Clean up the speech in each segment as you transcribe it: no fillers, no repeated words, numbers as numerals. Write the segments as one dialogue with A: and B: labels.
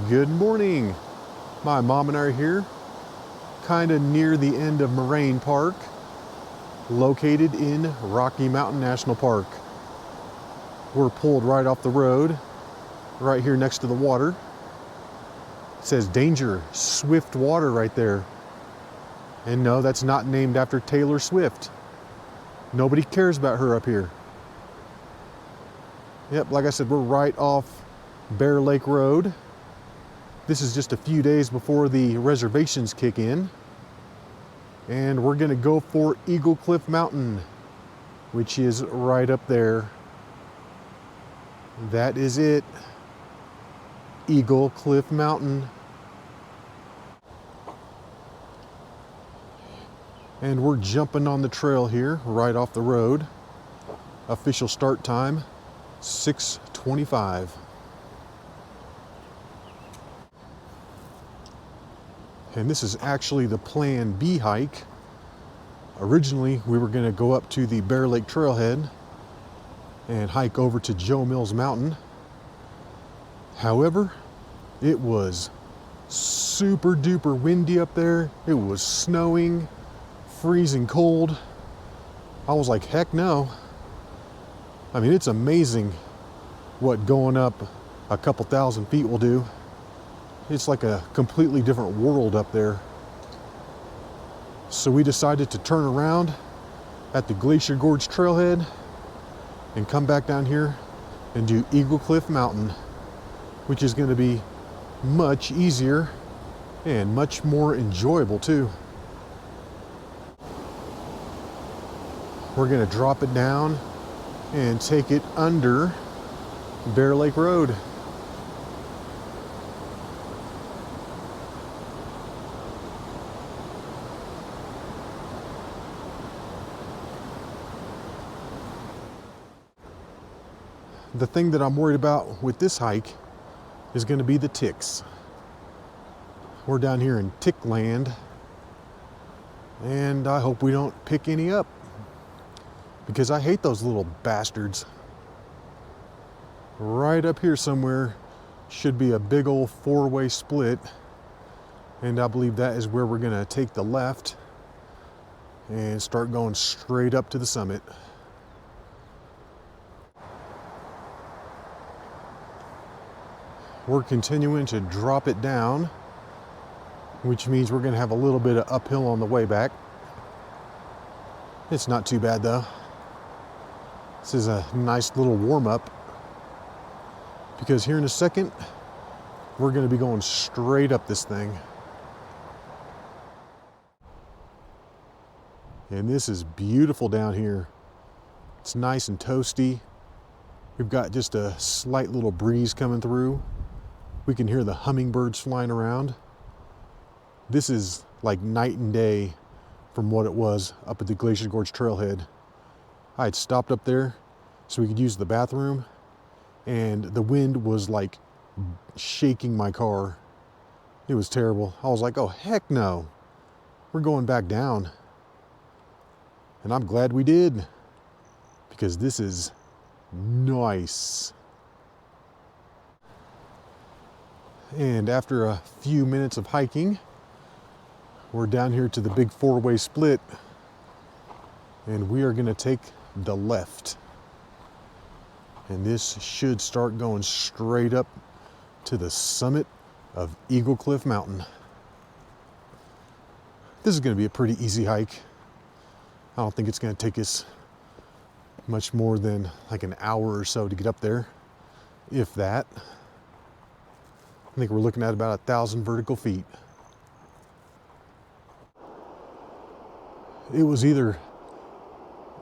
A: Good morning. My mom and I are here, kind of near the end of Moraine Park, located in Rocky Mountain National Park. We're pulled right off the road, right here next to the water. It says danger, swift water right there. And no, that's not named after Taylor Swift. Nobody cares about her up here. Yep, like I said, we're right off Bear Lake Road. This is just a few days before the reservations kick in. And we're gonna go for Eagle Cliff Mountain, which is right up there. That is it. Eagle Cliff Mountain. And we're jumping on the trail here, right off the road. Official start time, 6:25. And this is actually the Plan B hike. Originally, we were gonna go up to the Bear Lake Trailhead and hike over to Joe Mills Mountain. However, it was super duper windy up there. It was snowing, freezing cold. I was like, heck no. I mean, it's amazing what going up a couple thousand feet will do. It's like a completely different world up there. So we decided to turn around at the Glacier Gorge Trailhead and come back down here and do Eagle Cliff Mountain, which is going to be much easier and much more enjoyable too. We're going to drop it down and take it under Bear Lake Road. The thing that I'm worried about with this hike is going to be the ticks. We're down here in tick land, and I hope we don't pick any up, because I hate those little bastards. Right up here somewhere should be a big old four-way split, and I believe that is where we're going to take the left and start going straight up to the summit. We're continuing to drop it down, which means we're going to have a little bit of uphill on the way back. It's not too bad though. This is a nice little warm-up, because here in a second we're going to be going straight up this thing. And this is beautiful down here. It's nice and toasty. We've got just a slight little breeze coming through. We can hear the hummingbirds flying around. This is like night and day from what it was up at the Glacier Gorge Trailhead. I had stopped up there so we could use the bathroom, and the wind was like shaking my car. It was terrible. I was like, oh heck no, we're going back down. And I'm glad we did, because this is nice. And after a few minutes of hiking, we're down here to the big four-way split, and we are going to take the left. And this should start going straight up to the summit of Eagle Cliff Mountain. This is going to be a pretty easy hike. I don't think it's going to take us much more than like an hour or so to get up there, if that. I think we're looking at about 1,000 vertical feet. It was either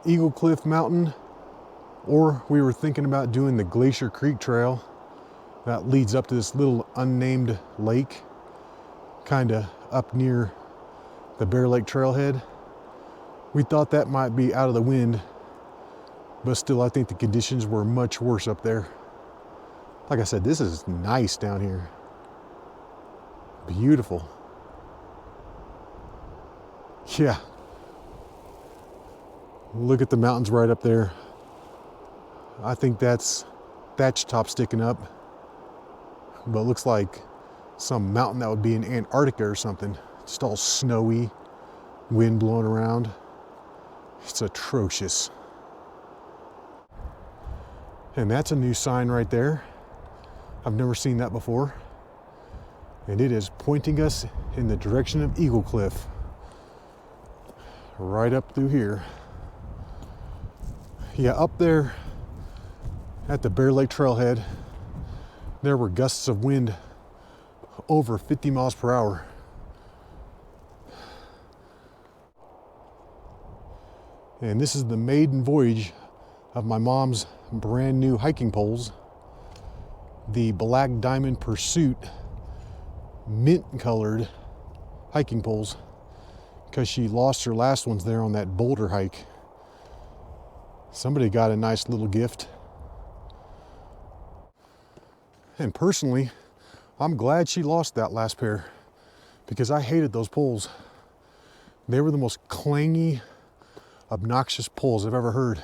A: Eagle Cliff Mountain, or we were thinking about doing the Glacier Creek Trail that leads up to this little unnamed lake, kind of up near the Bear Lake Trailhead. We thought that might be out of the wind, but still I think the conditions were much worse up there. Like I said, this is nice down here. Beautiful. Yeah. Look at the mountains right up there. I think that's thatch top sticking up, but it looks like some mountain that would be in Antarctica or something. Just all snowy, wind blowing around. It's atrocious. And that's a new sign right there. I've never seen that before. And it is pointing us in the direction of Eagle Cliff. Right up through here. Yeah, up there at the Bear Lake Trailhead, there were gusts of wind over 50 miles per hour. And this is the maiden voyage of my mom's brand new hiking poles, the Black Diamond Pursuit mint colored hiking poles, because she lost her last ones there on that boulder hike. Somebody got a nice little gift. And personally, I'm glad she lost that last pair, because I hated those poles. They were the most clangy, obnoxious poles I've ever heard.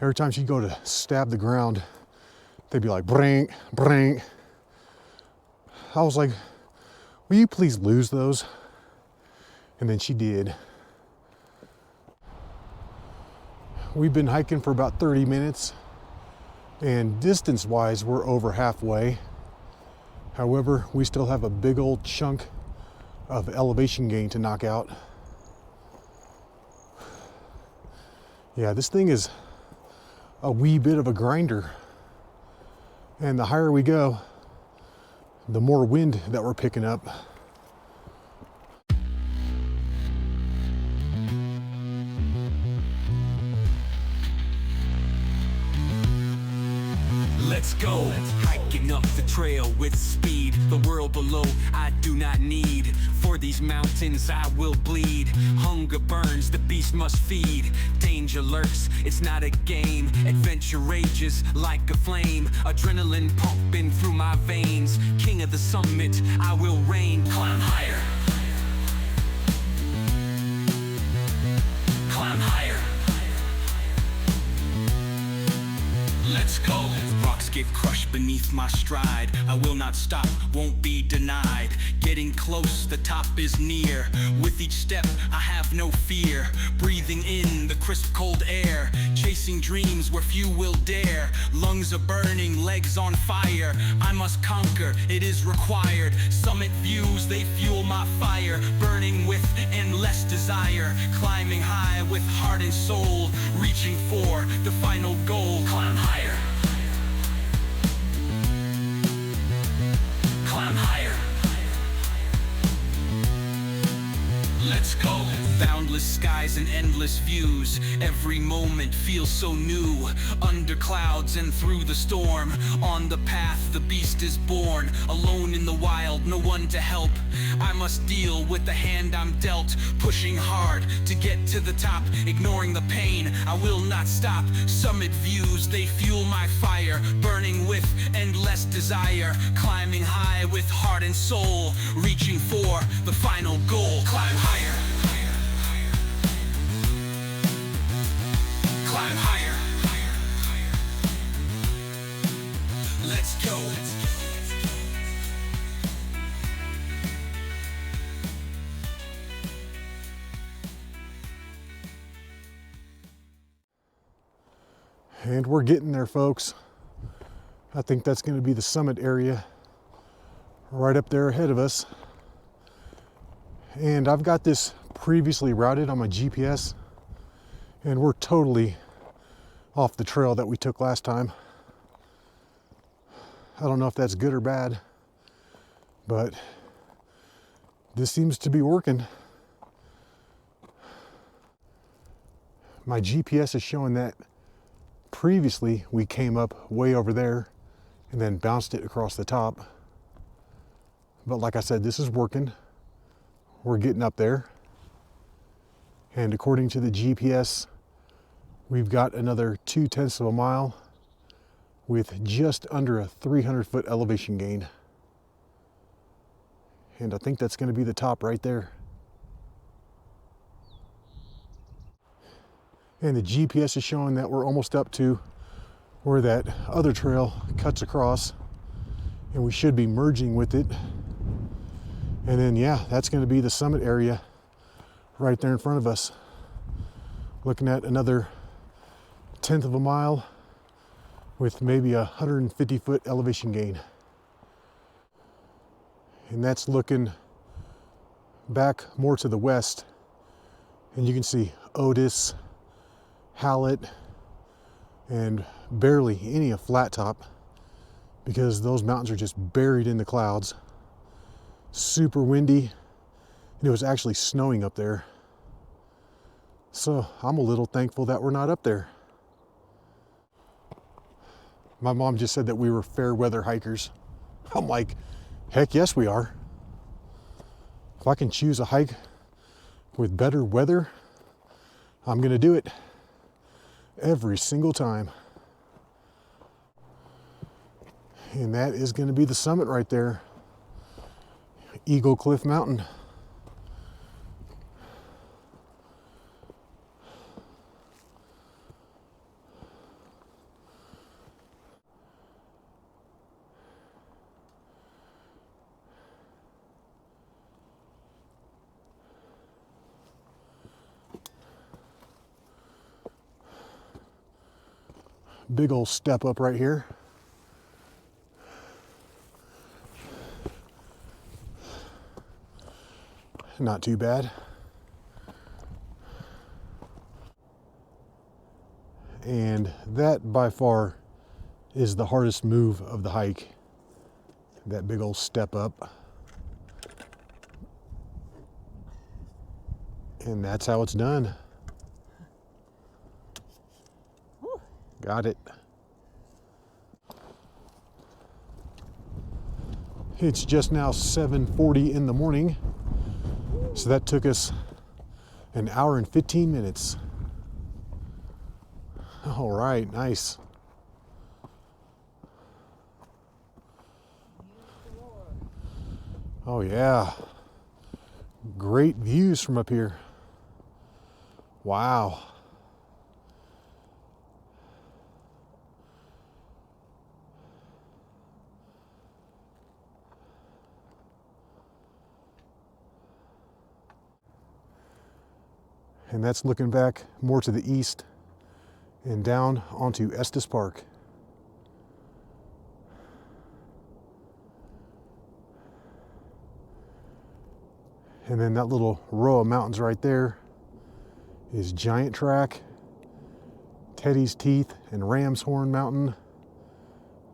A: Every time she'd go to stab the ground, they'd be like, brink, brink. I was like, will you please lose those? And then she did. We've been hiking for about 30 minutes, and distance-wise, we're over halfway. However, we still have a big old chunk of elevation gain to knock out. Yeah, this thing is a wee bit of a grinder. And the higher we go, the more wind that we're picking up.
B: Let's go, hiking up the trail with speed. The world below I do not need. For these mountains I will bleed. Hunger burns, the beast must feed. Danger lurks, it's not a game. Adventure rages like a flame. Adrenaline pumping through my veins. King of the summit, I will reign. Climb higher. Climb higher. Let's go. Rocks get crushed beneath my stride. I will not stop, won't be denied. Getting close, the top is near. With each step, I have no fear. Breathing in the crisp cold air. Chasing dreams where few will dare. Lungs are burning, legs on fire. I must conquer, it is required. Summit views, they fuel my fire. Burning with endless desire. Climbing high with heart and soul. Reaching for the final goal. Climb higher. Climb higher. Let's go. Boundless skies and endless views. Every moment feels so new. Under clouds and through the storm. On the path the beast is born. Alone in the wild, no one to help. I must deal with the hand I'm dealt. Pushing hard to get to the top. Ignoring the pain, I will not stop. Summit views, they fuel my fire. Burning with endless desire. Climbing high with heart and soul. Reaching for the final goal. Climb higher. Climb higher. Let's go.
A: And we're getting there, folks. I think that's going to be the summit area right up there ahead of us. And I've got this previously routed on my GPS, and we're totally off the trail that we took last time. I don't know if that's good or bad, but this seems to be working. My GPS is showing that previously we came up way over there and then bounced it across the top. But like I said, this is working. We're getting up there. And according to the GPS, we've got another 0.2 of a mile with just under a 300-foot elevation gain. And I think that's going to be the top right there. And the GPS is showing that we're almost up to where that other trail cuts across, and we should be merging with it And then, yeah, that's going to be the summit area right there in front of us. Looking at another 1/10 of a mile with maybe a 150-foot elevation gain. And that's looking back more to the west. And you can see Otis, Hallett, and barely any of Flat Top, because those mountains are just buried in the clouds. Super windy, and it was actually snowing up there. So I'm a little thankful that we're not up there. My mom just said that we were fair weather hikers. I'm like, heck yes we are. If I can choose a hike with better weather, I'm gonna do it every single time. And that is gonna be the summit right there, Eagle Cliff Mountain. Big old step up right here. Not too bad. And that by far is the hardest move of the hike. That big old step up. And that's how it's done. Got it. It's just now 7:40 in the morning. So that took us an hour and 15 minutes. All right, nice. Oh yeah. Great views from up here. Wow. And that's looking back more to the east and down onto Estes Park. And then that little row of mountains right there is Giant Track, Teddy's Teeth and Ram's Horn Mountain,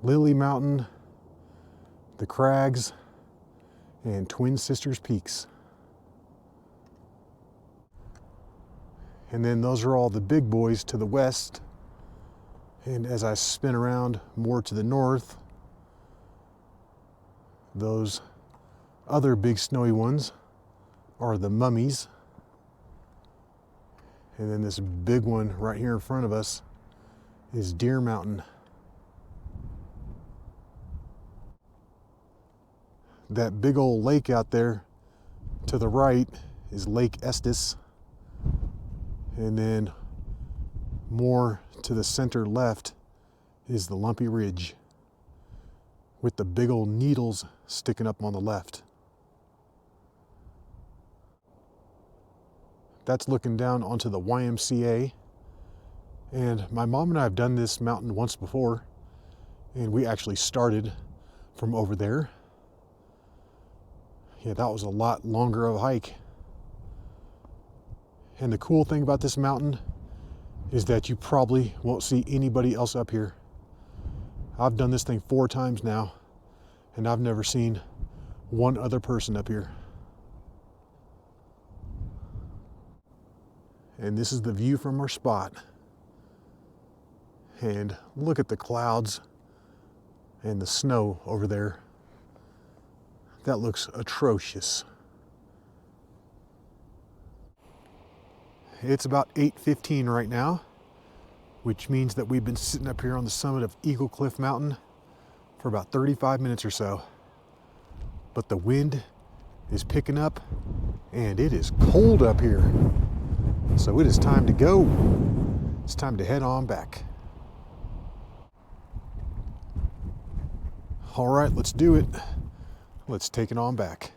A: Lily Mountain, the Crags, and Twin Sisters Peaks. And then those are all the big boys to the west. And as I spin around more to the north, those other big snowy ones are the Mummies. And then this big one right here in front of us is Deer Mountain. That big old lake out there to the right is Lake Estes. And then more to the center left is the Lumpy Ridge with the big old needles sticking up on the left. That's looking down onto the YMCA. And my mom and I have done this mountain once before, and we actually started from over there. Yeah, that was a lot longer of a hike. And the cool thing about this mountain is that you probably won't see anybody else up here. I've done this thing 4 times now, and I've never seen one other person up here. And this is the view from our spot. And look at the clouds and the snow over there. That looks atrocious. It's about 8:15 right now, which means that we've been sitting up here on the summit of Eagle Cliff Mountain for about 35 minutes or so. But the wind is picking up and it is cold up here. So it is time to go. It's time to head on back. All right, let's do it. Let's take it on back.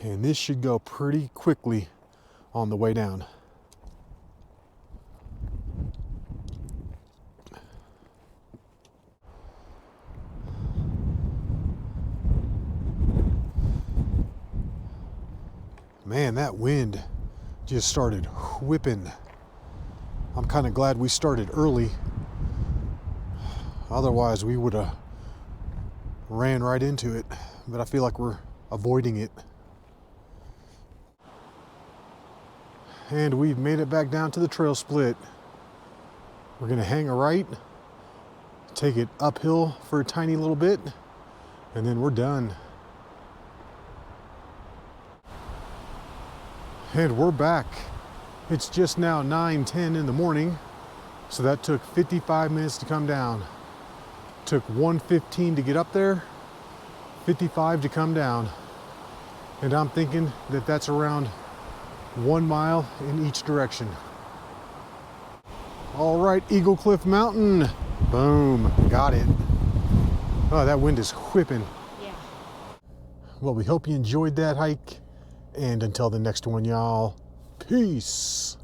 A: And this should go pretty quickly on the way down. Man, that wind just started whipping. I'm kind of glad we started early. Otherwise, we would have ran right into it. But I feel like we're avoiding it. And we've made it back down to the trail split. We're gonna hang a right, take it uphill for a tiny little bit, and then we're done. And we're back. It's just now 9:10 in the morning, so that took 55 minutes to come down. Took 1:15 to get up there, 55 to come down. And I'm thinking that that's around 1 mile in each direction. All right, Eagle Cliff Mountain. Boom, got it. Oh, that wind is whipping.
C: Yeah.
A: Well, we hope you enjoyed that hike. And until the next one, y'all, peace.